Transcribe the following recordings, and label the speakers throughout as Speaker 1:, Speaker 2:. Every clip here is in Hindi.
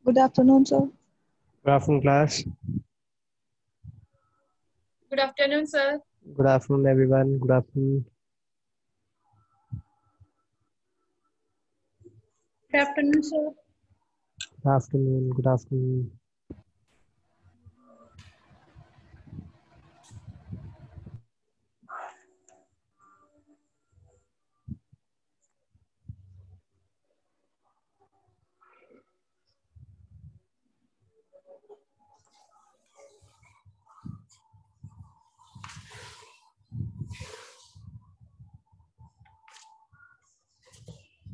Speaker 1: Good afternoon, sir.
Speaker 2: Good afternoon, class.
Speaker 3: Good afternoon, sir.
Speaker 2: Good afternoon, everyone. Good afternoon.
Speaker 3: Good afternoon, sir.
Speaker 2: Good afternoon. Good afternoon.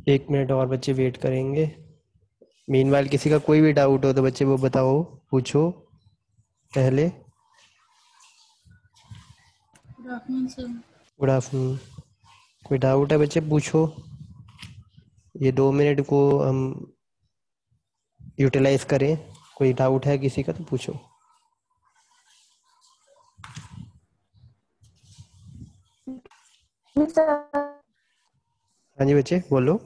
Speaker 2: एक मिनट और बच्चे वेट करेंगे। मीनवाइल किसी का कोई भी डाउट हो तो बच्चे वो बताओ, पूछो पहले।
Speaker 3: Good afternoon, sir.
Speaker 2: Good afternoon. कोई डाउट है बच्चे पूछो। ये 2 मिनट को हम यूटिलाइज करें। कोई डाउट है किसी का तो पूछो। हाँ जी बच्चे बोलो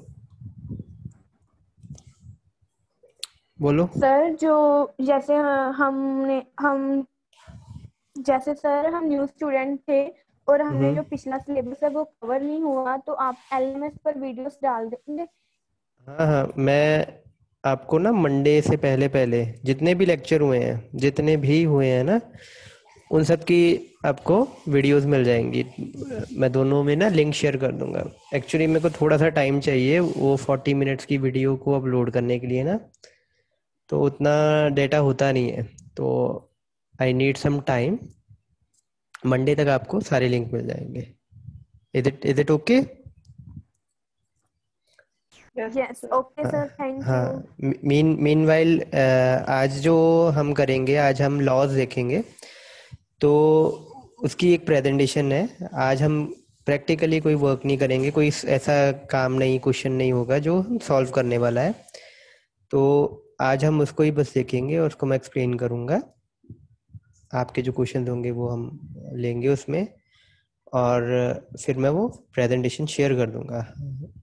Speaker 2: बोलो।
Speaker 4: सर जो जैसे हम जैसे सर हम न्यू स्टूडेंट थे और हमें जो पिछला सिलेबस है वो कवर नहीं हुआ, तो आप एलएमएस पर वीडियोस डाल देंगे।
Speaker 2: हाँ हाँ, मैं आपको ना मंडे से पहले पहले जितने भी लेक्चर हुए हैं, जितने भी हुए हैं ना, उन सब की आपको वीडियोस मिल जाएंगी। मैं दोनों में ना लिंक शेयर कर दूंगा। एक्चुअली मेरे को थोड़ा सा टाइम चाहिए वो 40 मिनट्स की वीडियो को अपलोड करने के लिए ना, तो उतना डेटा होता नहीं है, तो I need some time. Monday तक आपको सारे लिंक मिल जाएंगे। Is it okay?
Speaker 4: Yes okay sir, thank
Speaker 2: हाँ,
Speaker 4: यू।
Speaker 2: मीनवाइल आज जो हम करेंगे, आज हम लॉज देखेंगे, तो उसकी एक प्रेजेंटेशन है। आज हम प्रैक्टिकली कोई वर्क नहीं करेंगे, कोई ऐसा काम नहीं, क्वेश्चन नहीं होगा जो हम सॉल्व करने वाला है। तो आज हम उसको ही बस देखेंगे और उसको मैं एक्सप्लेन करूँगा। आपके जो क्वेश्चन होंगे वो हम लेंगे उसमें, और फिर मैं वो प्रेजेंटेशन शेयर कर दूंगा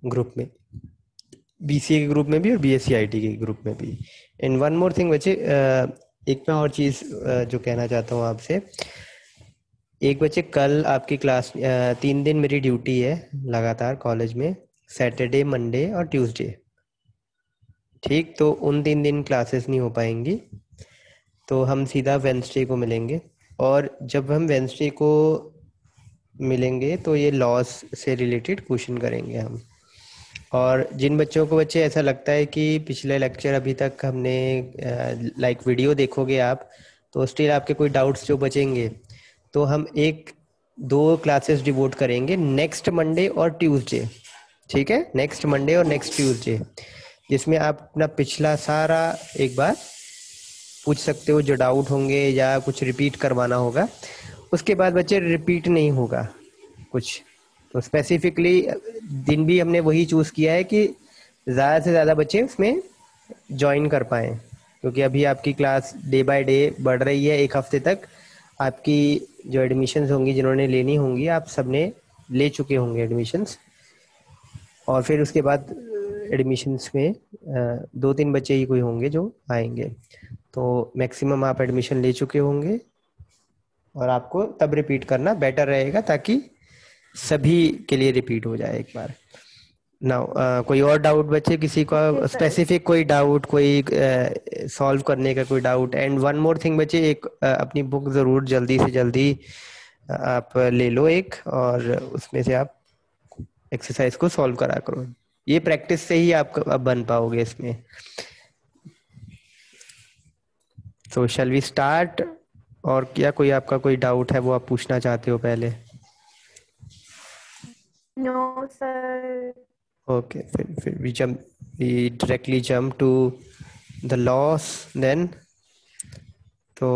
Speaker 2: ग्रुप में, बीसीए के ग्रुप में भी और बीएससी आईटी के ग्रुप में भी। एंड वन मोर थिंग बच्चे, एक मैं और चीज़ जो कहना चाहता हूँ आपसे। एक बच्चे कल आपकी क्लास 3 दिन मेरी ड्यूटी है लगातार कॉलेज में, सैटरडे मंडे और ट्यूसडे। ठीक, तो उन 3 दिन क्लासेस नहीं हो पाएंगी, तो हम सीधा वेंसडे को मिलेंगे। और जब हम वेंसडे को मिलेंगे तो ये लॉस से रिलेटेड क्वेश्चन करेंगे हम। और जिन बच्चों को बच्चे ऐसा लगता है कि पिछले लेक्चर अभी तक हमने लाइक वीडियो देखोगे आप, तो स्टिल आपके कोई डाउट्स जो बचेंगे, तो हम 1-2 क्लासेस डिवोट करेंगे नेक्स्ट मंडे और ट्यूसडे। ठीक है, नेक्स्ट मंडे और नेक्स्ट ट्यूसडे, जिसमें आप अपना पिछला सारा एक बार पूछ सकते हो जो डाउट होंगे, या कुछ रिपीट करवाना होगा। उसके बाद बच्चे रिपीट नहीं होगा कुछ, तो स्पेसिफिकली दिन भी हमने वही चूज़ किया है कि ज़्यादा से ज़्यादा बच्चे उसमें ज्वाइन कर पाएँ, क्योंकि अभी आपकी क्लास डे बाय डे बढ़ रही है। एक हफ्ते तक आपकी जो एडमिशन्स होंगी, जिन्होंने लेनी होंगी, आप सबने ले चुके होंगे एडमिशन्स, और फिर उसके बाद एडमिशन्स में 2-3 बच्चे ही कोई होंगे जो आएंगे, तो मैक्सिमम आप एडमिशन ले चुके होंगे, और आपको तब रिपीट करना बेटर रहेगा ताकि सभी के लिए रिपीट हो जाए एक बार। नाउ कोई और डाउट बच्चे, किसी का
Speaker 4: Okay, sir.
Speaker 2: स्पेसिफिक कोई डाउट, कोई सॉल्व करने का कोई doubt? And one more thing बच्चे, एक अपनी बुक ज़रूर जल्दी से जल्दी आप ले लो एक, और उसमें से आप एक्सरसाइज को सॉल्व करा करो। ये प्रैक्टिस से ही आप अब बन पाओगे इसमें। तो शैल वी स्टार्ट? और क्या कोई आपका कोई डाउट है वो आप पूछना चाहते हो पहले?
Speaker 4: No sir.
Speaker 2: ओके, फिर we directly jump to the laws then. तो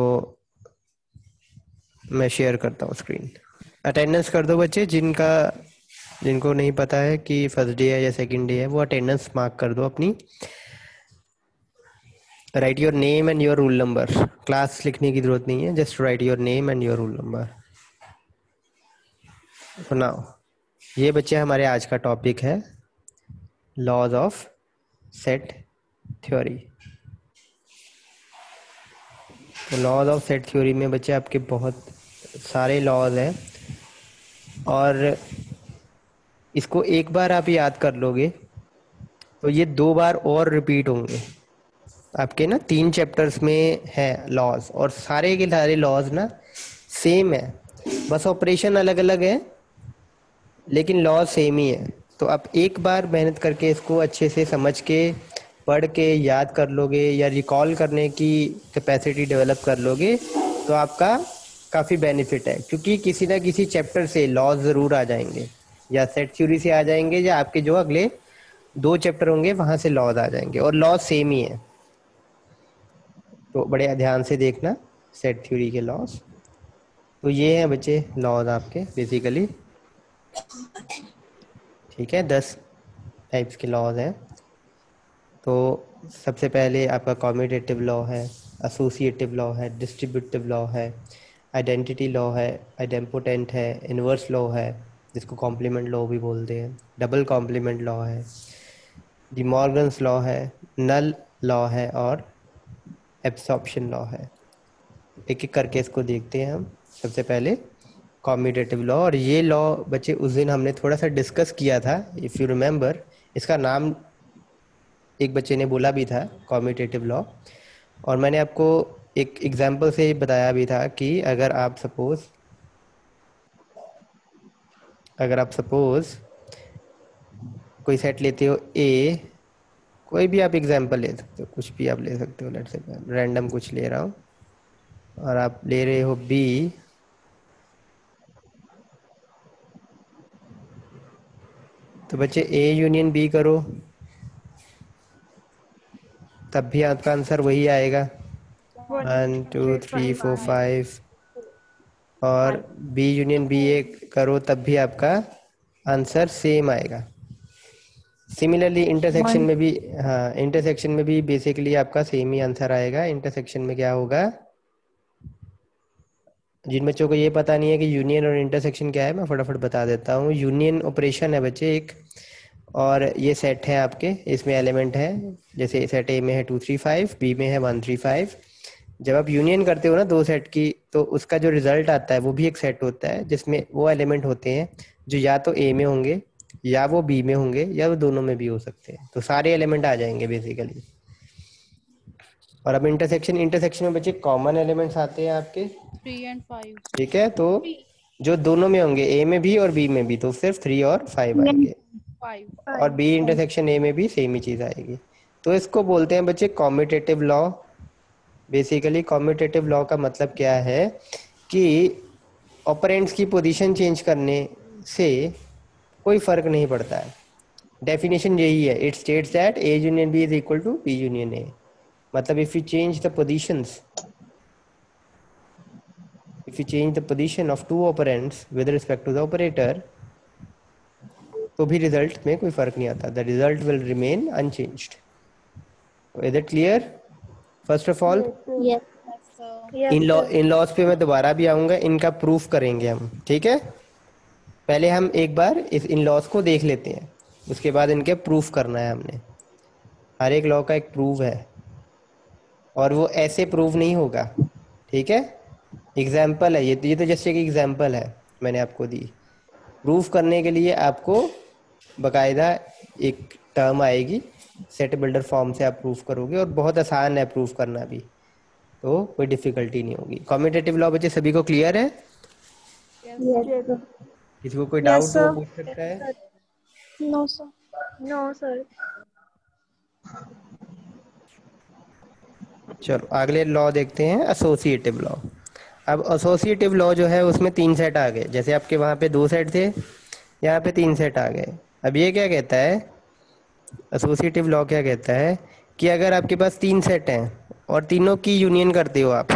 Speaker 2: मैं शेयर करता हूँ स्क्रीन। अटेंडेंस कर दो बच्चे, जिनको नहीं पता है कि फर्स्ट डे है या सेकंड डे है, वो अटेंडेंस मार्क कर दो अपनी। Right your name and your rule number. Class लिखने की जरूरत नहीं है, just right your name and your rule number. Now ये बच्चे हमारे आज का टॉपिक है लॉज ऑफ सेट थ्योरी। तो लॉज ऑफ सेट थ्योरी में बच्चे आपके बहुत सारे लॉज हैं, और इसको एक बार आप याद कर लोगे तो ये 2 बार और रिपीट होंगे आपके ना। 3 चैप्टर्स में है लॉज, और सारे के सारे लॉज ना सेम है, बस ऑपरेशन अलग अलग है, लेकिन लॉज सेम ही है। तो आप एक बार मेहनत करके इसको अच्छे से समझ के पढ़ के याद कर लोगे, या रिकॉल करने की कैपेसिटी डेवलप कर लोगे, तो आपका काफ़ी बेनिफिट है। क्योंकि किसी ना किसी चैप्टर से लॉज ज़रूर आ जाएंगे, या सेट थ्योरी से आ जाएंगे, या आपके जो अगले 2 चैप्टर होंगे वहाँ से लॉज आ जाएंगे, और लॉज सेम ही है। तो बड़े ध्यान से देखना सेट थ्योरी के लॉज। तो ये हैं बच्चे लॉज आपके बेसिकली, ठीक है। 10 टाइप्स के लॉज हैं। तो सबसे पहले आपका कॉम्यूटेटिव लॉ है, एसोसिएटिव लॉ है, डिस्ट्रीब्यूटिव लॉ है, आइडेंटिटी लॉ है, आइडेम्पोटेंट है, इन्वर्स लॉ है जिसको कॉम्प्लीमेंट लॉ भी बोलते हैं, डबल कॉम्प्लीमेंट लॉ है, डी मॉर्गन्स लॉ है, नल लॉ है, और एब्सॉर्प्शन लॉ है। एक एक करके इसको देखते हैं हम। सबसे पहले कॉम्यूटेटिव लॉ, और ये लॉ बच्चे उस दिन हमने थोड़ा सा डिस्कस किया था, इफ़ यू रिमेंबर। इसका नाम एक बच्चे ने बोला भी था, कॉम्यूटेटिव लॉ, और मैंने आपको एक एग्जांपल से बताया भी था कि अगर आप सपोज कोई सेट लेते हो ए, कोई भी आप एग्जांपल ले सकते हो, कुछ भी आप ले सकते हो, लेट्स से रैंडम कुछ ले रहा हूँ, और आप ले रहे हो बी, तो बच्चे ए यूनियन बी करो, तब भी आपका आंसर वही आएगा, 1 2 3 4 5। और बी यूनियन बी ए करो, तब भी आपका आंसर सेम आएगा। सिमिलरली इंटरसेक्शन में भी, हाँ, इंटरसेक्शन में भी बेसिकली आपका सेम ही आंसर आएगा। इंटरसेक्शन में क्या होगा, जिन बच्चों को ये पता नहीं है कि यूनियन और इंटरसेक्शन क्या है, मैं फटाफट बता देता हूँ। यूनियन ऑपरेशन है बच्चे एक, और ये सेट है आपके, इसमें एलिमेंट है, जैसे सेट ए में है 2 3 5, बी में है 1 3 5। जब आप यूनियन करते हो ना 2 सेट की, तो उसका जो रिजल्ट आता है वो भी एक सेट होता है, जिसमें वो एलिमेंट होते हैं जो या तो ए में होंगे, या वो बी में होंगे, या वो दोनों में भी हो सकते हैं। तो सारे एलिमेंट आ जाएंगे बेसिकली। और अब इंटरसेक्शन, इंटरसेक्शन में बच्चे कॉमन एलिमेंट्स आते हैं आपके
Speaker 3: 3 and 5.
Speaker 2: ठीक है। तो जो दोनों में होंगे, ए में भी और बी में भी, तो सिर्फ 3 और 5 आएंगे,
Speaker 3: 5.
Speaker 2: और बी इंटरसेक्शन ए में भी सेम ही चीज आएगी। तो इसको बोलते हैं बच्चे commutative law. Basically commutative law का मतलब क्या है कि ऑपरेंड्स की पोजीशन चेंज करने से कोई फर्क नहीं पड़ता है। डेफिनेशन यही है, it states that a union b is equal to b union a. मतलब if you change the positions, if you change the position of two operands with respect to the operator, तो भी रिजल्ट में कोई फर्क नहीं आता, the result will remain unchanged. Is it clear? First of all,
Speaker 3: Yes, sir.
Speaker 2: इन लॉज पे मैं दोबारा भी आऊंगा, इनका प्रूफ करेंगे हम, ठीक है। पहले हम एक बार इस इन लॉज को देख लेते हैं, उसके बाद इनके प्रूफ करना है हमने। हर एक लॉ का एक प्रूफ है, और वो ऐसे प्रूफ नहीं होगा, ठीक है। एग्जाम्पल है ये तो जैसे एक एग्जाम्पल है मैंने आपको दी। प्रूफ करने के लिए आपको बकायदा एक टर्म आएगी, सेट बिल्डर फॉर्म से आप प्रूफ करोगे, और बहुत आसान है प्रूफ करना भी, तो कोई डिफिकल्टी नहीं होगी। कम्यूटेटिव लॉ बच्चे सभी को क्लियर है? किसी को कोई डाउट वो पूछ सकता है।
Speaker 4: No sir. No sir.
Speaker 2: चलो अगले लॉ देखते हैं, एसोसिएटिव लॉ। अब एसोसिएटिव लॉ जो है उसमें 3 सेट आ गए, जैसे आपके वहाँ पे 2 सेट थे, यहाँ पे 3 सेट आ गए। अब ये क्या कहता है, एसोसिएटिव लॉ क्या कहता है कि अगर आपके पास 3 सेट हैं और तीनों की यूनियन करते हो आप,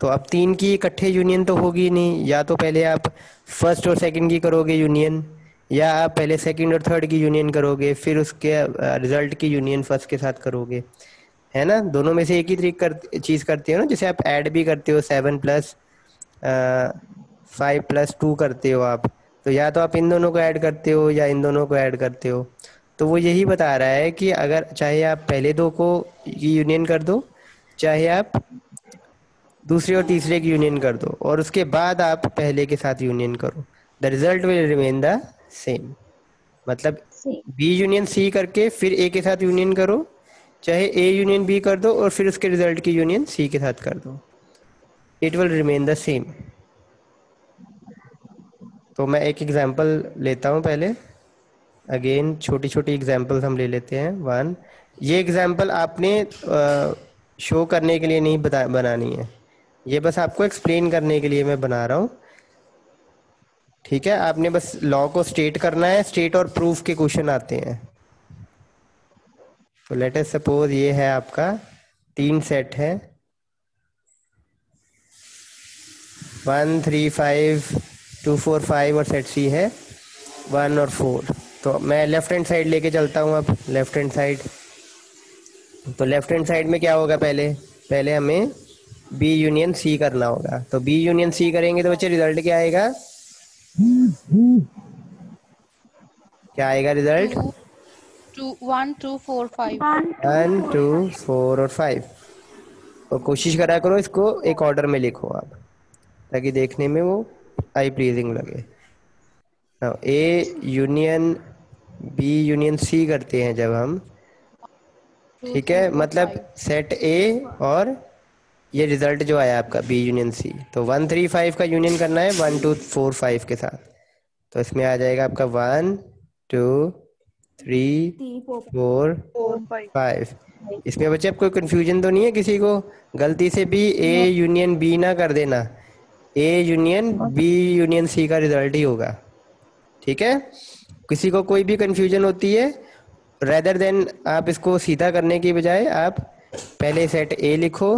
Speaker 2: तो अब 3 की इकट्ठे यूनियन तो होगी नहीं, या तो पहले आप फर्स्ट और सेकंड की करोगे यूनियन, या आप पहले सेकंड और थर्ड की यूनियन करोगे, फिर उसके रिजल्ट की यूनियन फर्स्ट के साथ करोगे, है ना। दोनों में से एक ही चीज़ करते हो ना, जैसे आप ऐड भी करते हो, 7 + 5 + 2 करते हो आप, तो या तो आप इन दोनों को ऐड करते हो या इन दोनों को ऐड करते हो। तो वो यही बता रहा है कि अगर चाहे आप पहले 2 को यूनियन कर दो, चाहे आप दूसरे और तीसरे की यूनियन कर दो और उसके बाद आप पहले के साथ यूनियन करो, the result will remain the same. मतलब बी यूनियन सी करके फिर ए के साथ यूनियन करो, चाहे ए यूनियन बी कर दो और फिर उसके रिजल्ट की यूनियन सी के साथ कर दो, it will remain the same. तो मैं एक एग्जांपल लेता हूँ पहले, अगेन छोटी छोटी एग्जांपल्स हम ले लेते हैं। वन, ये एग्जांपल आपने शो करने के लिए नहीं बनानी है, ये बस आपको एक्सप्लेन करने के लिए मैं बना रहा हूँ, ठीक है। आपने बस लॉ को स्टेट करना है, स्टेट और प्रूफ के क्वेश्चन आते हैं। तो लेट अस सपोज ये है आपका 3 सेट है, 1 3 5 2 4 5 और सेट सी है 1 और 4। तो मैं लेफ्ट हैंड साइड लेके चलता हूँ। अब लेफ्ट हैंड साइड, तो लेफ्ट हैंड साइड में क्या होगा, पहले पहले हमें बी यूनियन सी करना होगा। तो बी यूनियन सी करेंगे तो बच्चे रिजल्ट क्या आएगा, क्या आएगा रिजल्ट,
Speaker 3: 1 2 4 5।
Speaker 2: 1 2 4 और 5। और कोशिश करा करो इसको एक ऑर्डर में लिखो आप, ताकि देखने में वो आई प्लीजिंग लगे। A union B union C करते हैं जब हम,
Speaker 3: 2
Speaker 2: ठीक
Speaker 3: 3
Speaker 2: है,
Speaker 3: 4
Speaker 2: मतलब
Speaker 3: 5।
Speaker 2: सेट ए और ये रिजल्ट जो आया आपका बी यूनियन सी, तो 1 3 5 का यूनियन करना है 1 2 4 5 के साथ। तो इसमें आ जाएगा आपका 1 2 3 4 5। इसमें बच्चे अब कोई कंफ्यूजन तो नहीं है किसी को, गलती से भी ए यूनियन बी ना कर देना, A union B union C का रिजल्ट ही होगा, ठीक है। किसी को कोई भी कंफ्यूजन होती है, रेदर देन आप इसको सीधा करने की बजाय आप पहले सेट ए लिखो,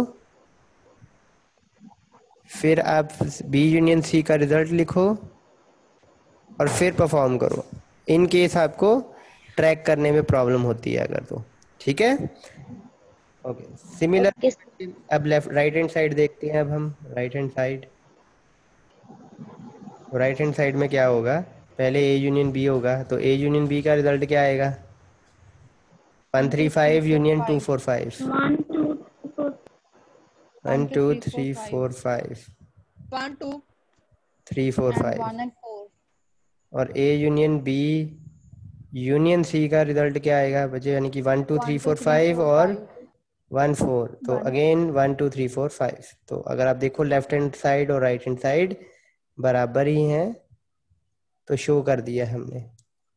Speaker 2: फिर आप बी यूनियन सी का रिजल्ट लिखो और फिर परफॉर्म करो, इन केस आपको ट्रैक करने में प्रॉब्लम होती है अगर तो, ठीक है। ओके, सिमिलर अब लेफ्ट राइट हैंड साइड देखते हैं। अब हम right hand side, right hand side में क्या होगा, पहले ए यूनियन बी होगा, तो ए यूनियन बी का रिजल्ट क्या आएगा, 1 3 5 यूनियन 2 4 5, 1 2 3 4 5
Speaker 3: 1 2
Speaker 2: 3 4
Speaker 3: and
Speaker 2: 5।
Speaker 3: 1 and 4।
Speaker 2: और A union B union C का रिजल्ट क्या आएगा बच्चे, यानी कि 1 2 3
Speaker 3: 1 2
Speaker 2: 4
Speaker 3: 3
Speaker 2: 5
Speaker 3: 4
Speaker 2: और
Speaker 3: 5।
Speaker 2: 1 4। तो अगेन 1 2 3 4 5। तो अगर आप देखो लेफ्ट हैंड साइड और राइट हैंड साइड बराबर ही हैं, तो शो कर दिया है हमने,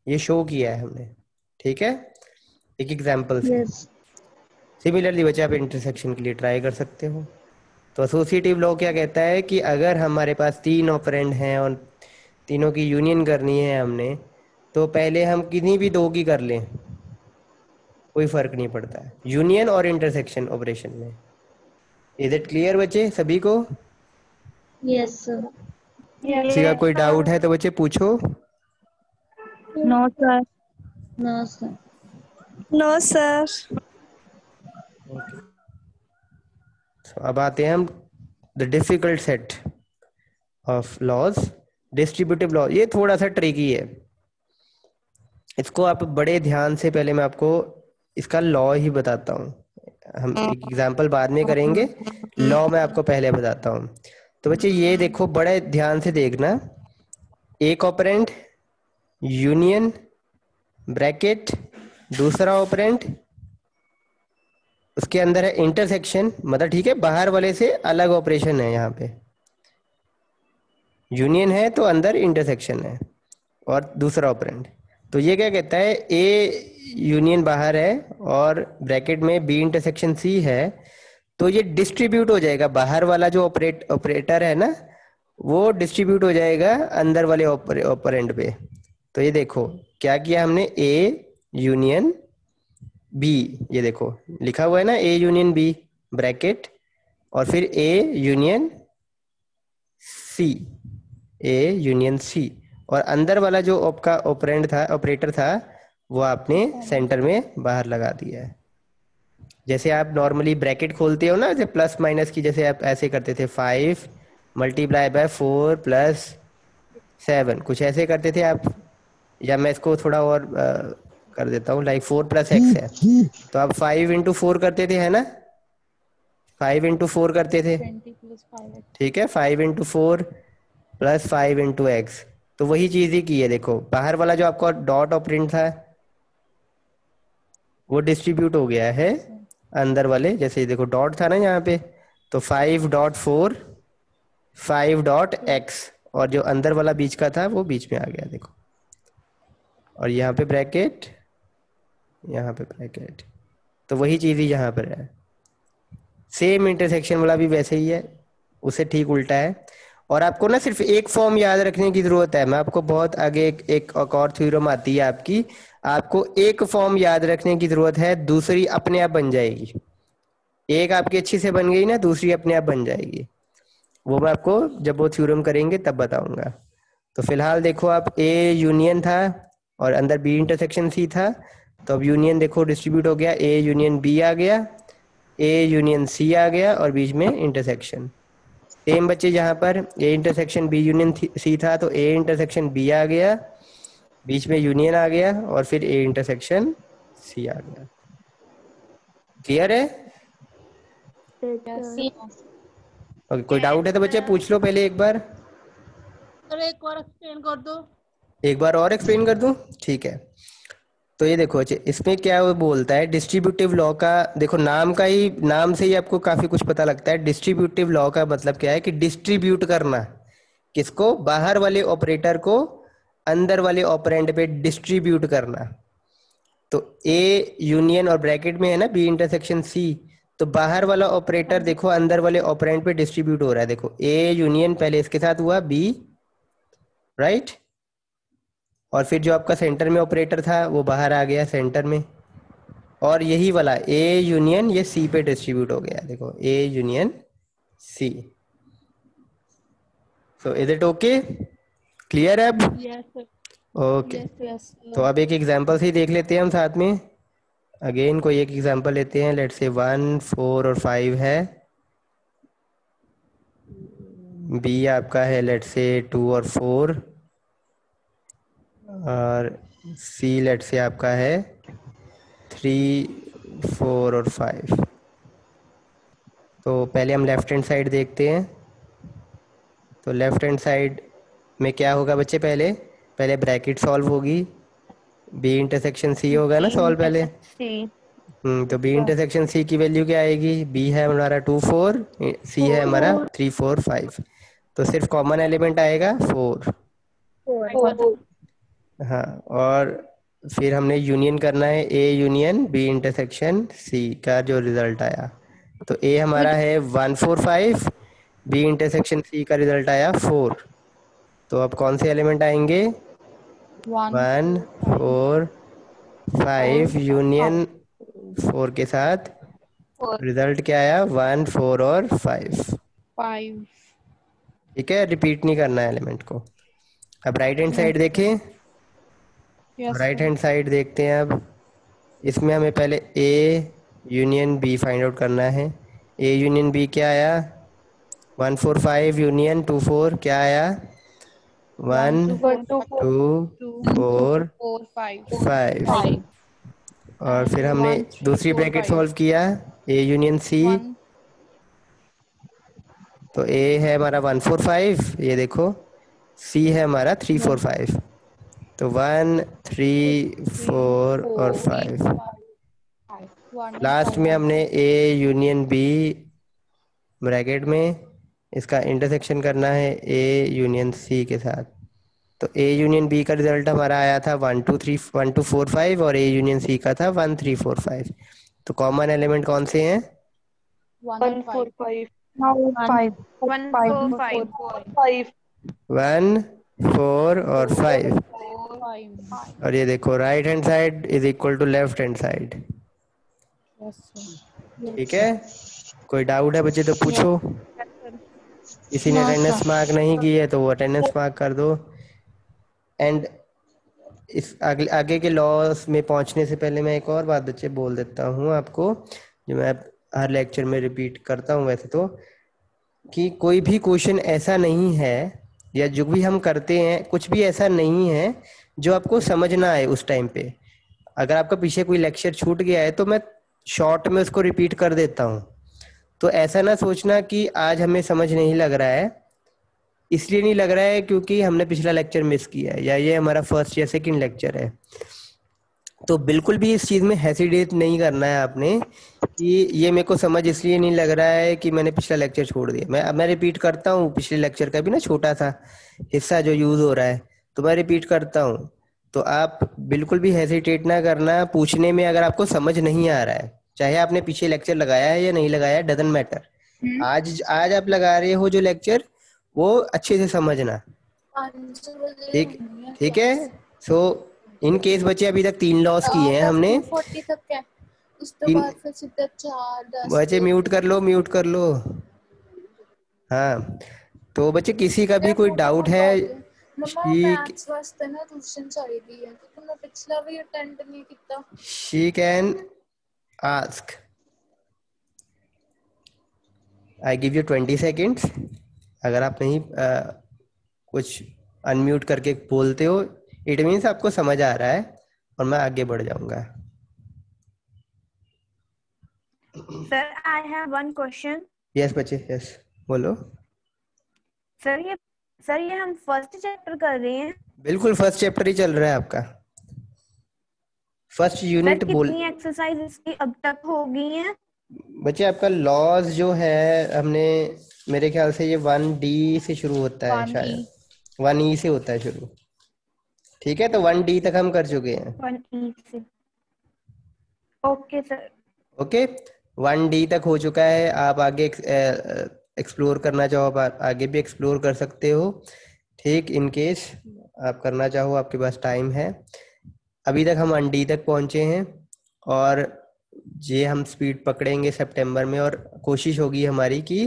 Speaker 2: ये शो किया है हमने, ठीक है, एक एग्जाम्पल से। सिमिलरली बच्चे आप इंटरसेक्शन के लिए ट्राई कर सकते हो। तो एसोसिएटिव लॉ क्या कहता है कि अगर हमारे पास 3 ऑपरेंड हैं और तीनों की यूनियन करनी है हमने, तो पहले हम किन्हीं भी 2 की कर लें, कोई फर्क नहीं पड़ता है यूनियन और इंटरसेक्शन ऑपरेशन में। इज इट क्लियर बच्चे सभी को?
Speaker 1: Yes sir.
Speaker 2: किसी का कोई डाउट है तो बच्चे पूछो।
Speaker 1: No sir. No sir.
Speaker 5: No sir.
Speaker 2: Okay, अब आते हैं हम the difficult set of laws, distributive law. ये थोड़ा सा ट्रिकी है, इसको आप बड़े ध्यान से, पहले मैं आपको इसका लॉ ही बताता हूँ, हम एक एग्जांपल बाद में करेंगे, लॉ मैं आपको पहले बताता हूँ। तो बच्चे ये देखो, बड़े ध्यान से देखना, एक ऑपरेंड यूनियन ब्रैकेट, दूसरा ऑपरेंड उसके अंदर है इंटरसेक्शन, मतलब ठीक है बाहर वाले से अलग ऑपरेशन है, यहाँ पे यूनियन है तो अंदर इंटरसेक्शन है, और दूसरा ऑपरेंड। तो ये क्या कहता है, ए यूनियन बाहर है और ब्रैकेट में बी इंटरसेक्शन सी है, तो ये डिस्ट्रीब्यूट हो जाएगा, बाहर वाला जो ऑपरेटर है ना, वो डिस्ट्रीब्यूट हो जाएगा अंदर वाले ऑपरेंड पे। तो ये देखो क्या किया हमने, ए यूनियन बी, ये देखो लिखा हुआ है ना, ए यूनियन बी ब्रैकेट और फिर ए यूनियन सी, ए यूनियन सी, और अंदर वाला जो आपका ऑपरेंड था, ऑपरेटर था, वो आपने सेंटर में बाहर लगा दिया है। जैसे आप नॉर्मली ब्रैकेट खोलते हो ना, जैसे प्लस माइनस की, जैसे आप ऐसे करते थे 5 मल्टीप्लाई बाय 4 प्लस 7, कुछ ऐसे करते थे आप, या मैं इसको थोड़ा और कर देता हूँ, लाइक 4 प्लस एक्स है, तो आप 5 इंटू 4 करते थे, है ना, 5 into 4 करते थे,
Speaker 3: 20 plus 5x.
Speaker 2: ठीक है, 5 into 4 प्लस 5 into x। तो वही चीज ही की है, देखो बाहर वाला जो आपका डॉट ऑपरेंड था वो डिस्ट्रीब्यूट हो गया है
Speaker 3: Yes, sir.
Speaker 2: अंदर वाले, जैसे देखो डॉट था ना यहाँ पे, तो 5.4 5.x, और जो अंदर वाला बीच का था वो बीच में आ गया, देखो, और यहाँ पे ब्रैकेट, यहाँ पे ब्रैकेट। तो वही चीज ही यहाँ पर है। सेम इंटरसेक्शन वाला भी वैसे ही है, उसे ठीक उल्टा है। और आपको ना सिर्फ एक फॉर्म याद रखने की जरूरत है, मैं आपको बहुत आगे एक और थ्योरम आती है आपकी, आपको एक फॉर्म याद रखने की जरूरत है, दूसरी अपने आप बन जाएगी। एक आपकी अच्छी से बन गई ना, दूसरी अपने आप बन जाएगी। वो मैं आपको जब वो थ्योरम करेंगे तब बताऊंगा। तो फिलहाल देखो, आप ए यूनियन था और अंदर बी इंटरसेक्शन सी था, तो अब यूनियन देखो डिस्ट्रीब्यूट हो गया, ए यूनियन बी आ गया, ए यूनियन सी आ गया, और बीच में इंटरसेक्शन। सेम बच्चे जहां पर A intersection B union C था, तो ए इंटरसेक्शन बी आ गया, बीच में यूनियन आ गया, और फिर ए इंटरसेक्शन सी आ गया। क्लियर है?
Speaker 3: Yes, sir.
Speaker 2: ओके, कोई डाउट है तो बच्चे पूछ लो पहले एक बार।
Speaker 3: सर एक और एक्सप्लेन कर दो।
Speaker 2: एक बार और एक्सप्लेन कर दूं? ठीक है। तो ये देखो बच्चे, इसमें क्या वो बोलता है डिस्ट्रीब्यूटिव लॉ का, देखो नाम का ही, नाम से ही आपको काफी कुछ पता लगता है। डिस्ट्रीब्यूटिव लॉ का मतलब क्या है कि डिस्ट्रीब्यूट करना, किसको? बाहर वाले ऑपरेटर को अंदर वाले ऑपरेंड पे डिस्ट्रीब्यूट करना। तो ए यूनियन और ब्रैकेट में है ना बी इंटरसेक्शन सी, तो बाहर वाला ऑपरेटर देखो अंदर वाले ऑपरेंड पे डिस्ट्रीब्यूट हो रहा है। देखो ए यूनियन पहले इसके साथ हुआ बी, राइट, और फिर जो आपका सेंटर में ऑपरेटर था वो बाहर आ गया सेंटर में, और यही वाला ए यूनियन ये सी पे डिस्ट्रीब्यूट हो गया। देखो A union C. So is it okay? Clear है अब?
Speaker 3: Yes, sir.
Speaker 2: Okay.
Speaker 3: Yes, sir.
Speaker 2: तो अब एक एग्जांपल से ही देख लेते हैं हम साथ में। अगेन कोई एक एग्जांपल लेते हैं, लेट्स से 1 4 और 5 है, बी आपका है लेट्स से 2 और 4, और सी लेट्स से आपका है 3 4 और 5। तो पहले हम लेफ्ट हैंड साइड देखते हैं। तो लेफ्ट हैंड साइड में क्या होगा बच्चे? पहले पहले ब्रैकेट सॉल्व होगी, बी इंटरसेक्शन सी होगा ना सॉल्व पहले। तो बी इंटरसेक्शन सी की वैल्यू क्या आएगी? बी है हमारा 2 4, सी है हमारा 3 4 5, तो सिर्फ कॉमन एलिमेंट आएगा 4। हाँ, और फिर हमने यूनियन करना है A union B intersection C का जो रिजल्ट आया, तो ए हमारा है 1 4 5, बी इंटरसेक्शन सी का रिजल्ट आया 4। तो अब कौन से एलिमेंट आएंगे? 1 4 5 यूनियन 4 के साथ रिजल्ट क्या आया? 1 4 और 5।
Speaker 3: 5.
Speaker 2: ठीक है, रिपीट नहीं करना है एलिमेंट को। अब राइट हैंड साइड देखें।
Speaker 3: Yes,
Speaker 2: right
Speaker 3: sir.
Speaker 2: Hand side देखते हैं। अब इसमें हमें पहले A union B find out करना है। ए यूनियन बी क्या आया? 1 4 5 यूनियन 2 4 क्या आया? 1 2 4
Speaker 3: 4 5.
Speaker 2: 5। और फिर हमने
Speaker 3: 1 3
Speaker 2: दूसरी
Speaker 3: 4
Speaker 2: ब्रैकेट
Speaker 3: 5.
Speaker 2: सॉल्व किया, ए यूनियन सी।
Speaker 3: 1.
Speaker 2: तो ए है हमारा 1 4 5, ये देखो, सी है हमारा 3 4 5। तो 1 3 4 और 5।
Speaker 3: 1
Speaker 2: लास्ट में हमने ए यूनियन बी ब्रैकेट में इसका इंटरसेक्शन करना है ए यूनियन सी के साथ। तो ए यूनियन बी का रिजल्ट हमारा आया था 1 2 4 5, और ए यूनियन सी का था 1 3 4 5। तो कॉमन एलिमेंट कौन से हैं?
Speaker 3: 1 4 5.
Speaker 5: 1 4 5
Speaker 2: 1 4 और 5।
Speaker 3: 5.
Speaker 2: और ये देखो right hand side is equal to left hand side.
Speaker 3: Yes, sir.
Speaker 2: ठीक है, कोई डाउट है बच्चे तो पूछो। किसी ने अटेंडेंस मार्क नहीं की है तो वो अटेंडेंस मार्क कर दो। एंड इस आगे के लॉस में पहुंचने से पहले मैं एक और बात बच्चे बोल देता हूँ आपको, जो मैं हर लेक्चर में रिपीट करता हूँ वैसे तो, कि कोई भी क्वेश्चन ऐसा नहीं है, या जो भी हम करते हैं कुछ भी ऐसा नहीं है जो आपको समझ ना आए उस टाइम पे। अगर आपका पीछे कोई लेक्चर छूट गया है तो मैं शॉर्ट में उसको रिपीट कर देता हूँ, तो ऐसा ना सोचना कि आज हमें समझ नहीं लग रहा है, इसलिए नहीं लग रहा है क्योंकि हमने पिछला लेक्चर मिस किया है या ये हमारा फर्स्ट या सेकंड लेक्चर है। तो बिल्कुल भी इस चीज़ में हेसिटेट नहीं करना है आपने कि ये मेरे को समझ इसलिए नहीं लग रहा है कि मैंने पिछला लेक्चर छोड़ दिया। मैं रिपीट करता हूँ पिछले लेक्चर का भी ना छोटा सा हिस्सा जो यूज़ हो रहा है, तो मैं रिपीट करता हूँ। तो आप बिल्कुल भी हेसिटेट ना करना पूछने में अगर आपको समझ नहीं आ रहा है, चाहे आपने पीछे लेक्चर लगाया है या नहीं लगाया, डजंट मैटर। आज आप लगा रहे हो जो लेक्चर, वो अच्छे से समझना। ठीक ठीक है। सो इन केस बच्चे अभी तक 3 लॉस किए हैं हमने।
Speaker 3: 240 तक है, उसके
Speaker 2: तीन
Speaker 3: बाद फिर सीधा 4 10
Speaker 2: बच्चे म्यूट कर लो, म्यूट कर लो। हाँ, तो बच्चे किसी का भी कोई डाउट है?
Speaker 3: मम्मा मैथ्स वास्ते ना ट्यूशन चाहिदी है, क्योंकि मैं पिछला भी अटेंड नहीं किया।
Speaker 2: She can ask. I give you 20 seconds. अगर आप नहीं कुछ अनम्यूट करके बोलते हो, इट मीन्स आपको समझ आ रहा है और मैं आगे बढ़ जाऊंगा।
Speaker 4: Sir, I have one question.
Speaker 2: Yes बच्चे, यस बोलो।
Speaker 4: सर ये हम फर्स्ट चैप्टर कर रहे हैं।
Speaker 2: बिल्कुल फर्स्ट चैप्टर ही चल रहा है आपका, फर्स्ट यूनिट।
Speaker 4: कितनी एक्सरसाइज इसकी अब तक हो गई हैं?
Speaker 2: बच्चे आपका लॉज जो है, हमने मेरे ख्याल से ये 1D से शुरू होता है, शायद 1E से होता है शुरू। ठीक है, तो 1D तक हम कर चुके हैं।
Speaker 4: 1E से। Okay sir.
Speaker 2: ओके, 1D तक हो चुका है। आप आगे एक्सप्लोर करना चाहो, आप आगे भी एक्सप्लोर कर सकते हो। ठीक, इन केस आप करना चाहो, आपके पास टाइम है। अभी तक हम 1D तक पहुंचे हैं और ये हम स्पीड पकड़ेंगे सितंबर में, और कोशिश होगी हमारी कि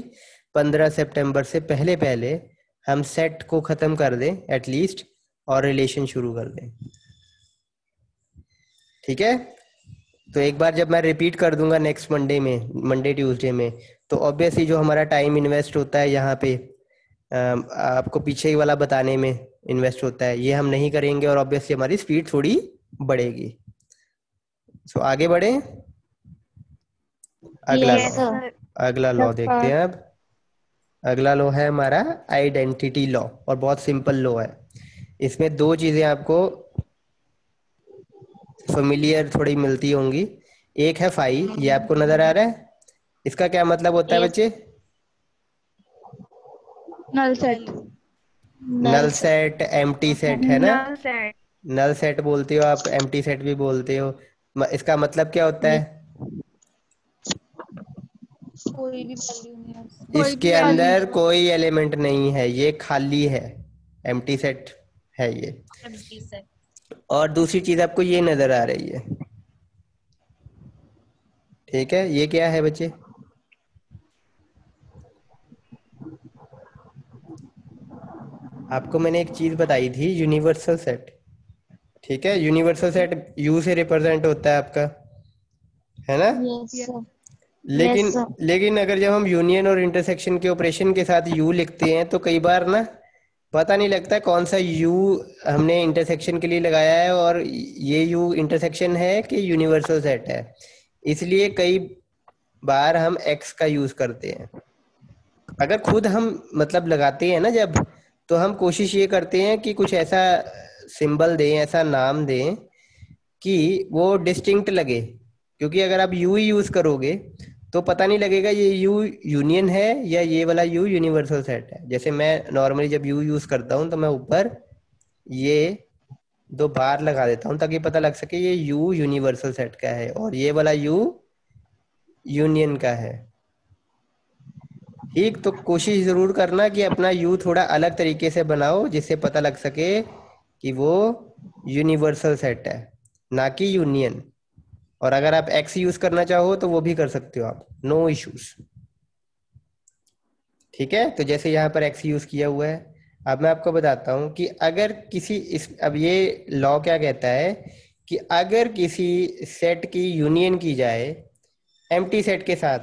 Speaker 2: 15 सितंबर से पहले पहले हम सेट को ख़त्म कर दें एटलीस्ट, और रिलेशन शुरू कर दें। ठीक है, तो एक बार जब मैं रिपीट कर दूंगा नेक्स्ट मंडे ट्यूसडे में, तो ऑब्वियसली जो हमारा टाइम इन्वेस्ट होता है यहाँ पे आपको पीछे ही वाला बताने में इन्वेस्ट होता है, ये हम नहीं करेंगे और ऑब्वियसली हमारी स्पीड थोड़ी बढ़ेगी। सो आगे बढ़े। अगला लॉ देखते हैं। अब अगला लॉ है हमारा आइडेंटिटी लॉ, और बहुत सिंपल लॉ है। इसमें 2 चीजें आपको फेमिलियर थोड़ी मिलती होंगी। एक है फाई, ये आपको नजर आ रहा है, इसका क्या मतलब होता है बच्चे?
Speaker 1: Null set.
Speaker 2: Null set, empty set है ना?
Speaker 4: नल सेट।
Speaker 2: नल सेट बोलते हो आप, एम्प्टी सेट भी बोलते हो। इसका मतलब क्या होता है?
Speaker 3: कोई भी वैल्यू नहीं है,
Speaker 2: इसके अंदर कोई एलिमेंट नहीं है, ये खाली है, एम्प्टी सेट है ये।
Speaker 3: Empty set.
Speaker 2: और दूसरी चीज आपको ये नजर आ रही है, ठीक है, ये क्या है बच्चे? आपको मैंने एक चीज बताई थी, यूनिवर्सल सेट। ठीक है, यूनिवर्सल सेट यू से रिप्रेजेंट होता है आपका, है ना? लेकिन अगर जब हम यूनियन और इंटरसेक्शन के ऑपरेशन के साथ यू लिखते हैं, तो कई बार ना पता नहीं लगता कौन सा यू हमने इंटरसेक्शन के लिए लगाया है और ये यू इंटरसेक्शन है कि यूनिवर्सल सेट है। इसलिए कई बार हम एक्स का यूज करते हैं। अगर खुद हम मतलब लगाते हैं ना जब, तो हम कोशिश ये करते हैं कि कुछ ऐसा सिंबल दें, ऐसा नाम दें कि वो डिस्टिंक्ट लगे, क्योंकि अगर आप यू ही यूज करोगे तो पता नहीं लगेगा ये यू यूनियन है या ये वाला यू यूनिवर्सल सेट है। जैसे मैं नॉर्मली जब यू यूज करता हूँ तो मैं ऊपर ये 2 बार लगा देता हूँ ताकि पता लग सके ये यू यूनिवर्सल सेट का है और ये वाला यू यूनियन का है। ठीक, तो कोशिश जरूर करना कि अपना यू थोड़ा अलग तरीके से बनाओ जिससे पता लग सके कि वो यूनिवर्सल सेट है, ना कि यूनियन। और अगर आप एक्स यूज करना चाहो तो वो भी कर सकते हो आप, नो इश्यूज। ठीक है, तो जैसे यहाँ पर एक्स यूज किया हुआ है। अब मैं आपको बताता हूँ कि अगर किसी अब ये लॉ क्या कहता है कि अगर किसी सेट की यूनियन की जाए एम्प्टी सेट के साथ,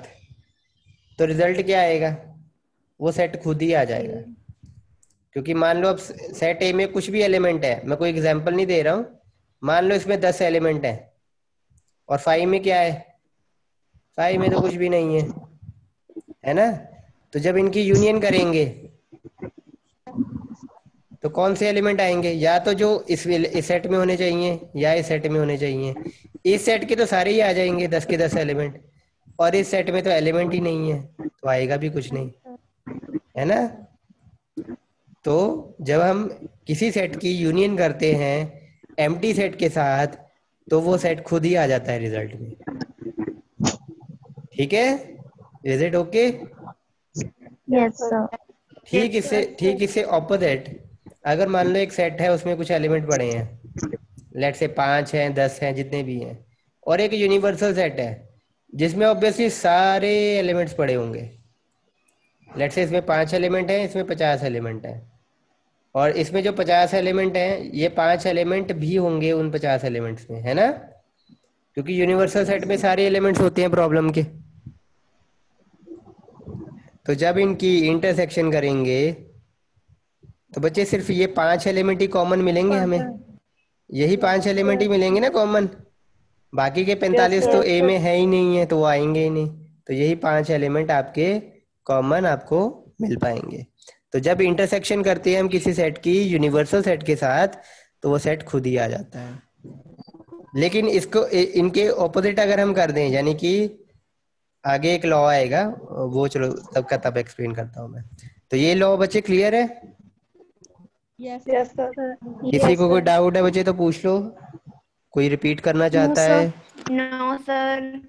Speaker 2: तो रिजल्ट क्या आएगा? वो सेट खुद ही आ जाएगा। क्योंकि मान लो अब सेट ए में कुछ भी एलिमेंट है, मैं कोई एग्जांपल नहीं दे रहा हूँ, मान लो इसमें 10 एलिमेंट है और 5 में क्या है? 5 में तो कुछ भी नहीं है, है ना। तो जब इनकी यूनियन करेंगे तो कौन से एलिमेंट आएंगे, या तो जो इस सेट में होने चाहिए या इस सेट में होने चाहिए। इस सेट के तो सारे ही आ जाएंगे 10 के 10 एलिमेंट, और इस सेट में तो एलिमेंट ही नहीं है तो आएगा भी कुछ नहीं, है ना। तो जब हम किसी सेट की यूनियन करते हैं एम्प्टी सेट के साथ तो वो सेट खुद ही आ जाता है रिजल्ट में। ठीक है, is it okay?
Speaker 1: Yes, sir.
Speaker 2: ठीक इससे ऑपोजिट, अगर मान लो एक सेट है उसमें कुछ एलिमेंट पड़े हैं, लेट से 5 हैं 10 हैं जितने भी हैं, और एक यूनिवर्सल सेट है जिसमें ऑब्वियसली सारे एलिमेंट्स पड़े होंगे। लेट से इसमें 5 एलिमेंट हैं, इसमें 50 एलिमेंट हैं, और इसमें जो 50 एलिमेंट हैं ये 5 एलिमेंट भी होंगे उन 50 एलिमेंट्स में, है ना, क्योंकि यूनिवर्सल सेट में सारे एलिमेंट्स होते हैं प्रॉब्लम के। तो जब इनकी इंटरसेक्शन करेंगे तो बच्चे सिर्फ ये 5 एलिमेंट ही कॉमन मिलेंगे हमें, यही 5 एलिमेंट ही मिलेंगे ना कॉमन, बाकी के 45 तो ए में है ही नहीं है तो वो आएंगे ही नहीं। तो यही 5 एलिमेंट आपके कॉमन आपको मिल पाएंगे। तो जब इंटरसेक्शन करते हैं हम किसी सेट की यूनिवर्सल सेट के साथ तो वो सेट खुद ही आ जाता है। लेकिन इसको इनके ऑपोजिट अगर हम कर दें, यानी कि आगे एक लॉ आएगा, वो चलो तब का तब एक्सप्लेन करता हूँ मैं। तो ये लॉ बच्चे क्लियर है?
Speaker 5: Yes, sir.
Speaker 2: किसी को कोई डाउट है बच्चे तो पूछ लो, कोई रिपीट करना चाहता है?
Speaker 4: No sir.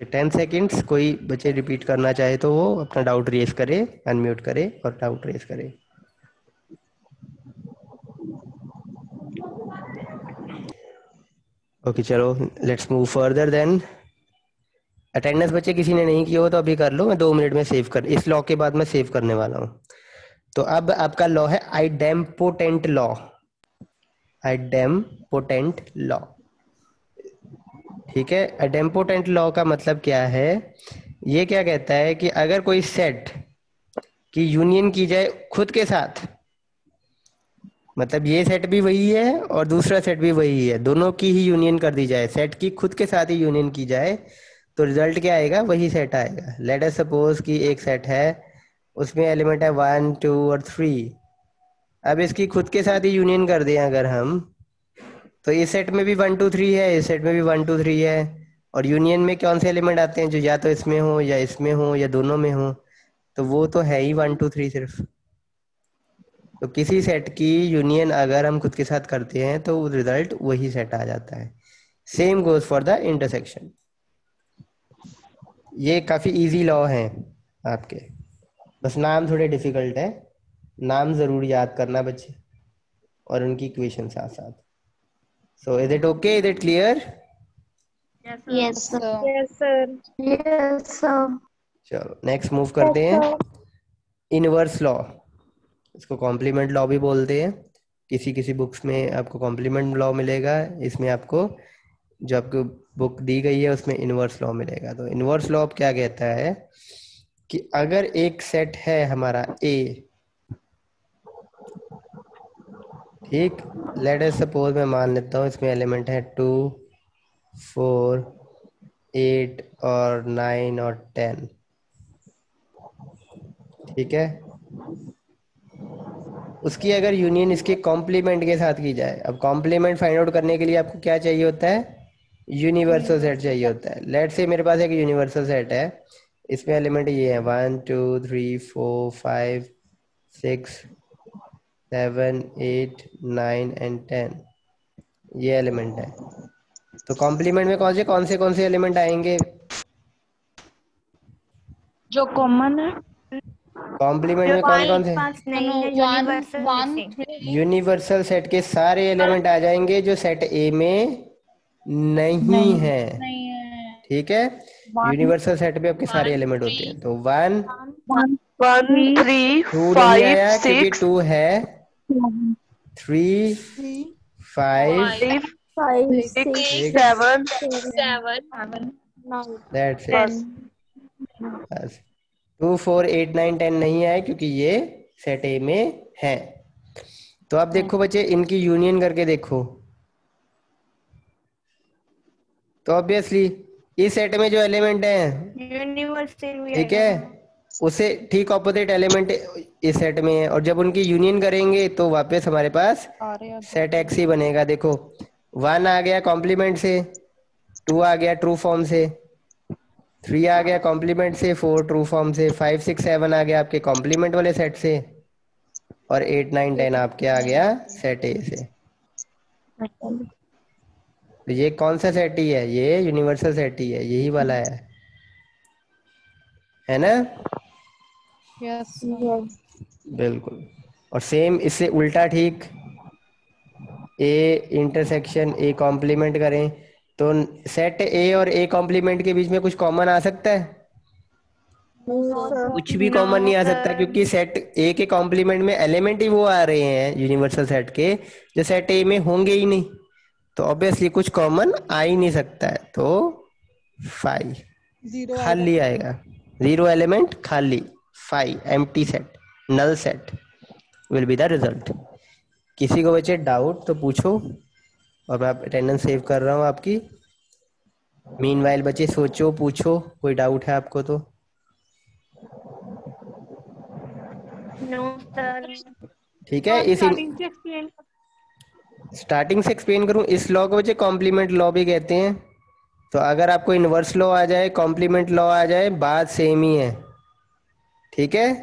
Speaker 2: 10 सेकेंड्स, कोई बच्चे रिपीट करना चाहे तो वो अपना डाउट रेस करे, अनम्यूट करे और डाउट रेस करे। ओके चलो let's move further then. Attendance बच्चे किसी ने नहीं किया हो तो अभी कर लो, मैं 2 मिनट में सेव कर, इस लॉ के बाद मैं सेव करने वाला हूँ। तो अब आपका लॉ है आइडेम्पोटेंट लॉ। आइडेम्पोटेंट लॉ, ठीक है। आइडेम्पोटेंट लॉ का मतलब क्या है? ये क्या कहता है कि अगर कोई सेट की यूनियन की जाए खुद के साथ, मतलब ये सेट भी वही है और दूसरा सेट भी वही है, दोनों की ही यूनियन कर दी जाए, सेट की खुद के साथ ही यूनियन की जाए तो रिजल्ट क्या आएगा? वही सेट आएगा। लेट अस सपोज कि एक सेट है उसमें एलिमेंट है 1 2 और 3। अब इसकी खुद के साथ ही यूनियन कर दें अगर हम, तो इस सेट में भी 1 2 3 है, इस सेट में भी 1 2 3 है, और यूनियन में कौन से एलिमेंट आते हैं? जो या तो इसमें हो या इसमें हो या दोनों में हो, तो वो तो है ही 1 2 3 सिर्फ। तो किसी सेट की यूनियन अगर हम खुद के साथ करते हैं तो रिजल्ट वही सेट आ जाता है। Same goes for the intersection. ये काफी इजी लॉ है आपके, बस नाम थोड़े डिफिकल्ट है, नाम जरूर याद करना बच्चे और उनकी इक्वेशन साथ साथ। सो is it okay, is it clear?
Speaker 1: Yes, sir.
Speaker 5: Yes, sir.
Speaker 1: Yes, sir.
Speaker 2: चलो नेक्स्ट मूव करते हैं। इनवर्स लॉ, इसको कॉम्प्लीमेंट लॉ भी बोलते हैं। किसी किसी बुक्स में आपको कॉम्प्लीमेंट लॉ मिलेगा, इसमें आपको जो आपको बुक दी गई है उसमें इनवर्स लॉ मिलेगा। तो इनवर्स लॉ क्या कहता है कि अगर एक सेट है हमारा ए, ठीक, लेट अस सपोज मैं मान लेता हूँ इसमें एलिमेंट है 2 4 8 और 9 और 10, ठीक है। उसकी अगर यूनियन इसके कॉम्प्लीमेंट के साथ की जाए, अब कॉम्प्लीमेंट फाइंड आउट करने के लिए आपको क्या चाहिए होता है? यूनिवर्सल सेट चाहिए होता है। लेट से मेरे पास एक यूनिवर्सल सेट है, इसमें एलिमेंट ये है 1 2 3 4 5 6 7 8 9 एंड 10, ये एलिमेंट है। तो कॉम्प्लीमेंट में कौन से एलिमेंट आएंगे?
Speaker 1: जो कॉमन है।
Speaker 2: कॉम्प्लीमेंट में कौन से?
Speaker 4: पास नहीं है यूनिवर्सल।
Speaker 2: यूनिवर्सल सेट के सारे एलिमेंट आ जाएंगे जो सेट ए में नहीं है, ठीक है। यूनिवर्सल सेट में आपके सारे एलिमेंट होते हैं। तो 1
Speaker 5: 1 3
Speaker 2: 2 नहीं
Speaker 5: 5
Speaker 2: आया क्योंकि
Speaker 5: 6
Speaker 2: 2 है, 3 5
Speaker 5: 5 6 7
Speaker 2: दैट्स इट। बस 2 4 8 9 10 नहीं आए क्योंकि ये सेट ए में है। तो आप देखो बच्चे, इनकी यूनियन करके देखो तो ऑब्वियसली इस सेट में जो एलिमेंट है,
Speaker 4: यूनिवर्सल
Speaker 2: ठीक है, उसे ठीक ऑपोजिट एलिमेंट इस सेट में है, और जब उनकी यूनियन करेंगे तो वापस हमारे पास सेट एक्स ही बनेगा। देखो 1 आ गया कॉम्प्लीमेंट से, 2 आ गया ट्रू फॉर्म से, 3 आ गया कॉम्प्लीमेंट से, 4 ट्रू फॉर्म से, 5 6 7 आ गया आपके कॉम्प्लीमेंट वाले सेट से, और 8 9 10 आपके आ गया सेट ए से। तो ये कौन सा सेट ही है? ये यूनिवर्सल सेट ही है, यही वाला है ना?
Speaker 3: यस
Speaker 2: बिल्कुल। और सेम इससे उल्टा ठीक, ए इंटरसेक्शन ए कॉम्प्लीमेंट करें तो सेट ए और ए कॉम्प्लीमेंट के बीच में कुछ कॉमन आ सकता है? कुछ भी कॉमन नहीं आ सकता, क्योंकि सेट ए के कॉम्प्लीमेंट में एलिमेंट ही वो आ रहे हैं यूनिवर्सल सेट के जो सेट ए में होंगे ही नहीं, तो ऑब्वियसली कुछ कॉमन आ ही नहीं सकता है। तो 5 खाली आएगा, 0 एलिमेंट खाली, 5 empty set, null set will be the result. किसी को बचे डाउट तो पूछो, और मैं अटेंडेंस सेव कर रहा हूँ आपकी। मीनवाइल बच्चे सोचो, पूछो, कोई डाउट है आपको तो।
Speaker 4: No sir.
Speaker 2: ठीक है, इस स्टार्टिंग से एक्सप्लेन करूं, इस लॉ को बच्चे कॉम्प्लीमेंट लॉ भी कहते हैं। तो अगर आपको इनवर्स लॉ आ जाए, कॉम्प्लीमेंट लॉ आ जाए, बात सेम ही है। ठीक है,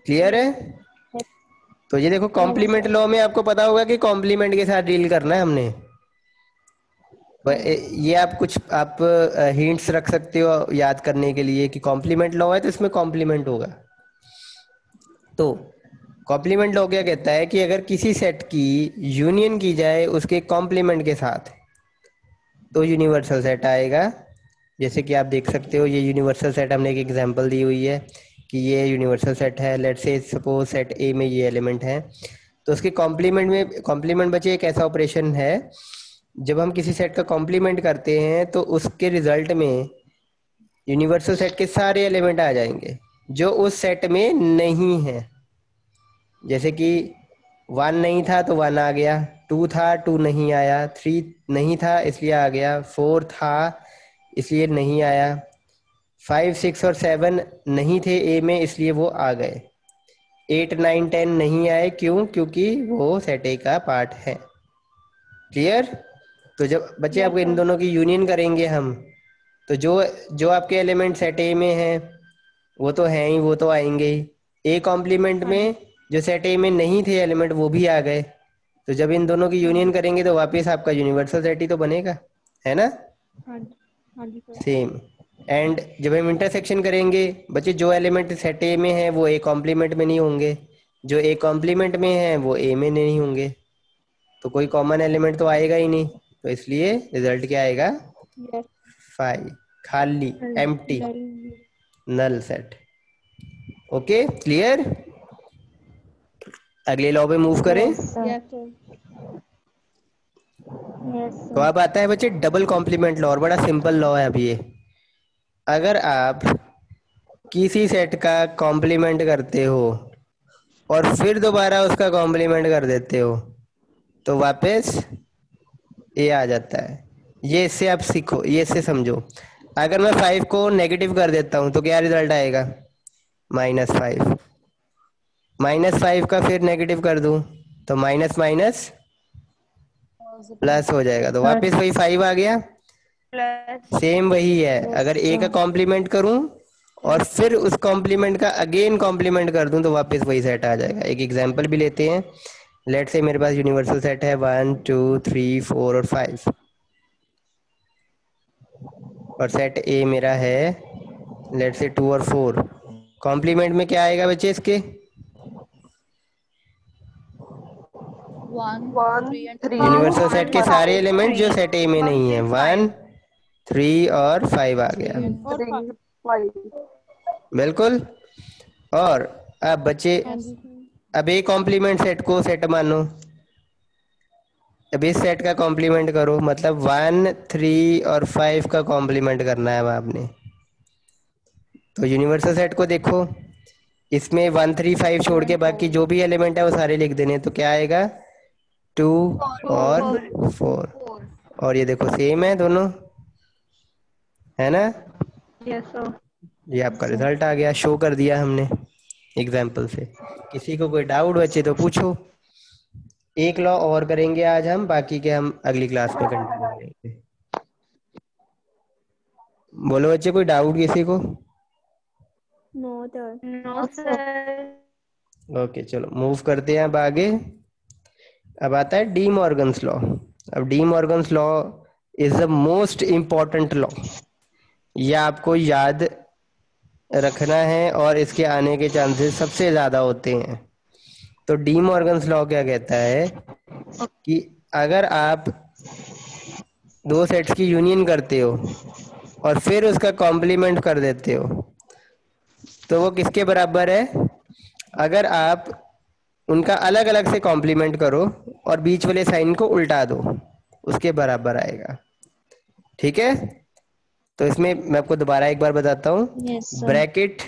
Speaker 2: क्लियर है? तो ये देखो कॉम्प्लीमेंट लॉ में आपको पता होगा कि कॉम्प्लीमेंट के साथ डील करना है हमने। ये आप कुछ आप हिंट्स रख सकते हो याद करने के लिए कि कॉम्प्लीमेंट लॉ है तो इसमें कॉम्प्लीमेंट होगा। तो कॉम्प्लीमेंट लॉ क्या कहता है कि अगर किसी सेट की यूनियन की जाए उसके कॉम्प्लीमेंट के साथ तो यूनिवर्सल सेट आएगा। जैसे कि आप देख सकते हो, ये यूनिवर्सल सेट हमने एक एग्जांपल दी हुई है कि ये यूनिवर्सल सेट है। लेट्स से सपोज सेट ए में ये एलिमेंट है, तो उसके कॉम्प्लीमेंट में, कॉम्प्लीमेंट बच्चे एक ऐसा ऑपरेशन है जब हम किसी सेट का कॉम्प्लीमेंट करते हैं तो उसके रिजल्ट में यूनिवर्सल सेट के सारे एलिमेंट आ जाएंगे जो उस सेट में नहीं है। जैसे कि 1 नहीं था तो 1 आ गया, 2 था 2 नहीं आया, 3 नहीं था इसलिए आ गया, 4 था इसलिए नहीं आया, 5 6 और 7 नहीं थे ए में इसलिए वो आ गए, 8 9 10 नहीं आए, क्यों? क्योंकि वो सेट ए का पार्ट है। क्लियर? तो जब बच्चे आपको इन दोनों की यूनियन करेंगे हम, तो जो जो आपके एलिमेंट सेट ए में हैं वो तो हैं ही, वो तो आएंगे ही। ए कॉम्प्लीमेंट में जो सेट ए में नहीं थे एलिमेंट वो भी आ गए, तो जब इन दोनों की यूनियन करेंगे तो वापस आपका यूनिवर्सल सेट ही तो बनेगा, है ना? सेम। एंड जब हम इंटरसेक्शन करेंगे बच्चे, जो एलिमेंट सेट ए में है वो ए कॉम्प्लीमेंट में नहीं होंगे, जो ए कॉम्प्लीमेंट में है वो ए में नहीं होंगे, तो कोई कॉमन एलिमेंट तो आएगा ही नहीं, तो इसलिए रिजल्ट क्या आएगा? 5 खाली, empty, null set. Okay, clear? अगले लॉ पे मूव करें। तो अब आता है बच्चे डबल कॉम्प्लीमेंट लॉ, और बड़ा सिंपल लॉ है अब ये। अगर आप किसी सेट का कॉम्प्लीमेंट करते हो और फिर दोबारा उसका कॉम्प्लीमेंट कर देते हो तो वापस ये आ जाता है। ये इससे आप सीखो, ये इससे समझो। अगर मैं 5 को नेगेटिव कर देता हूं तो क्या रिजल्ट आएगा? -5। -5 का फिर नेगेटिव कर दूं तो माइनस माइनस प्लस हो जाएगा, तो वापस वही 5 आ गया। सेम वही है, अगर ए का कॉम्प्लीमेंट करूं और फिर उस कॉम्प्लीमेंट का अगेन कॉम्प्लीमेंट कर दूं तो वापस वही सेट आ जाएगा। एक एग्जांपल भी लेते हैं। लेट्स से मेरे पास यूनिवर्सल सेट है 1 2 3 4 और 5, और सेट ए मेरा है लेट्स से 2 और 4। कॉम्प्लीमेंट में क्या आएगा बच्चे इसके?
Speaker 3: 1 3
Speaker 2: यूनिवर्सल सेट के सारे एलिमेंट जो सेट ए में नहीं है, 1 3 और 5 आ गया। बिल्कुल। और अब बच्चे, अब ए कॉम्प्लीमेंट सेट को सेट मानो, अब इस सेट का कॉम्प्लीमेंट करो, मतलब 1 3 और 5 का कॉम्प्लीमेंट करना है अब आपने। तो यूनिवर्सल सेट को देखो, इसमें 1 3 5 छोड़ के बाकी जो भी एलिमेंट है वो सारे लिख देने, तो क्या आएगा? 2 और 4। और ये देखो सेम है दोनों, है ना? ये आपका रिजल्ट आ गया, शो कर दिया हमने एग्जाम्पल से। किसी को कोई डाउट बचे तो पूछो। एक लॉ और करेंगे आज हम, बाकी के हम अगली क्लास में कंटिन्यू करेंगे। बोलो बच्चे, कोई डाउट किसी को?
Speaker 4: No sir.
Speaker 2: ओके, चलो मूव करते हैं अब आगे। अब आता है डी मॉर्गन्स लॉ। अब De Morgan's law is the most important law. यह आपको याद रखना है और इसके आने के चांसेस सबसे ज्यादा होते हैं। तो डी मॉर्गन्स लॉ क्या कहता है कि अगर आप दो सेट्स की यूनियन करते हो और फिर उसका कॉम्प्लीमेंट कर देते हो तो वो किसके बराबर है? अगर आप उनका अलग अलग से कॉम्प्लीमेंट करो और बीच वाले साइन को उल्टा दो, उसके बराबर आएगा। ठीक है, तो इसमें मैं आपको दोबारा एक बार बताता हूँ। ब्रैकेट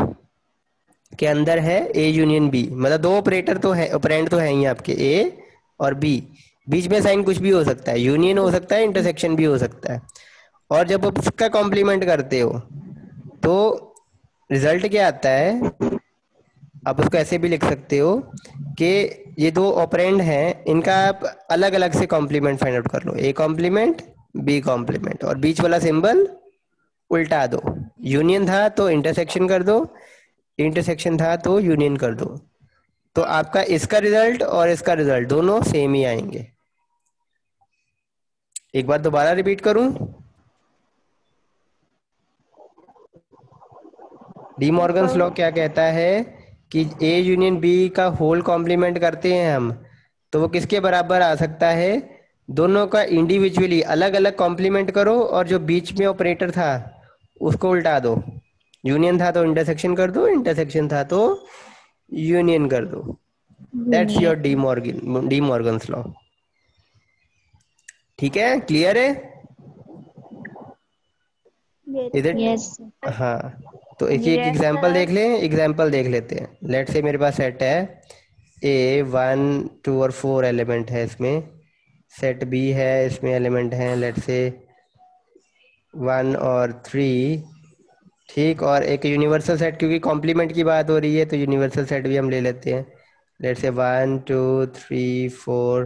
Speaker 2: के अंदर है ए यूनियन बी, मतलब दो ऑपरेटर तो है, ऑपरेंड तो है ही आपके ए और बी, बीच में साइन कुछ भी हो सकता है, यूनियन हो सकता है, इंटरसेक्शन भी हो सकता है। और जब आप उसका कॉम्प्लीमेंट करते हो तो रिजल्ट क्या आता है? आप उसको ऐसे भी लिख सकते हो कि ये दो ऑपरेंड हैं, इनका आप अलग अलग से कॉम्प्लीमेंट फाइंड आउट कर लो, ए कॉम्प्लीमेंट बी कॉम्प्लीमेंट, और बीच वाला सिंबल उल्टा दो। यूनियन था तो इंटरसेक्शन कर दो, इंटरसेक्शन था तो यूनियन कर दो, तो आपका इसका रिजल्ट और इसका रिजल्ट दोनों सेम ही आएंगे। एक बार दोबारा रिपीट करूं। डी मॉर्गन्स लॉ क्या कहता है कि ए यूनियन बी का होल कॉम्प्लीमेंट करते हैं हम, तो वो किसके बराबर आ सकता है? दोनों का इंडिविजुअली अलग अलग कॉम्प्लीमेंट करो और जो बीच में ऑपरेटर था उसको उल्टा दो। यूनियन था तो इंटरसेक्शन कर दो, इंटरसेक्शन था तो यूनियन कर दो। That's your D Morgan's law. ठीक है, क्लियर है? Is it?
Speaker 1: यस।
Speaker 2: हाँ, तो एक एग्जाम्पल देख लें, एग्जाम्पल देख लेते हैं। लेट से मेरे पास सेट है ए, 1 2 और 4 एलिमेंट है इसमें। सेट बी है, इसमें एलिमेंट हैं लेट से 1 और 3। ठीक, और एक यूनिवर्सल सेट, क्योंकि कॉम्प्लीमेंट की बात हो रही है तो यूनिवर्सल सेट भी हम ले लेते हैं। लेट से 1 2 3 4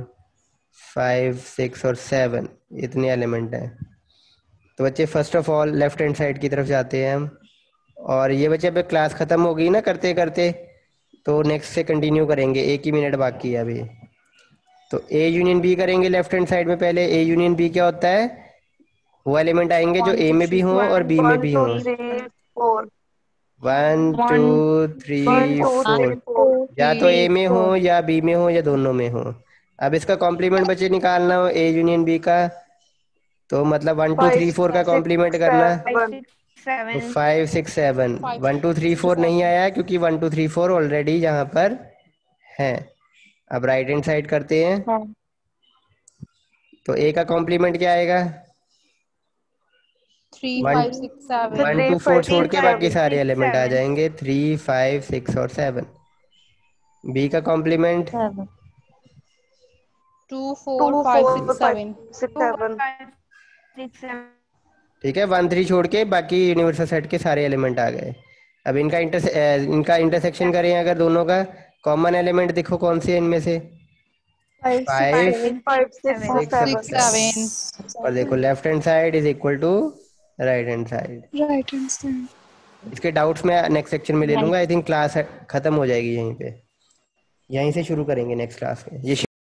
Speaker 2: 5 6 और 7 इतने एलिमेंट हैं। तो बच्चे first of all left hand side की तरफ जाते हैं हम, और ये बच्चे अब क्लास खत्म हो गई ना करते करते, तो नेक्स्ट से कंटिन्यू करेंगे, 1 ही मिनट बाकी है अभी। तो ए यूनियन बी करेंगे लेफ्ट हैंड साइड में। पहले ए यूनियन बी क्या होता है? वो एलिमेंट आएंगे जो ए में भी हों और बी में भी हों। 1 2 3 4, या तो ए में हो या बी में हो या दोनों में हो। अब इसका कॉम्प्लीमेंट बच्चे निकालना हो ए यूनियन बी का, तो मतलब 1 2 3 4 का कॉम्प्लीमेंट करना, तो 5 6 7। 1 2 3 4 नहीं आया क्योंकि 1 2 3 4 ऑलरेडी यहाँ पर है। अब राइट हैंड साइड करते हैं, तो ए का कॉम्प्लीमेंट क्या आएगा?
Speaker 3: 3 5 6 7
Speaker 2: 1 2 4 छोड़ के बाकी सारे एलिमेंट आ जाएंगे, 3 5 6 और 7। बी का कॉम्प्लीमेंट
Speaker 3: 2 4 5 6 7।
Speaker 2: ठीक है, 1 3 छोड़ के बाकी यूनिवर्सल सेट के सारे एलिमेंट आ गए। अब इनका इंटरसेक्शन करें अगर, दोनों का कॉमन एलिमेंट देखो कौन से इनमें से? 5 6 7। और देखो left hand side is equal to right hand side. इसके डाउट्स मैं नेक्स्ट सेक्शन में ले लूंगा। आई थिंक क्लास खत्म हो जाएगी यहीं पे, यहीं से शुरू करेंगे नेक्स्ट क्लास में। ये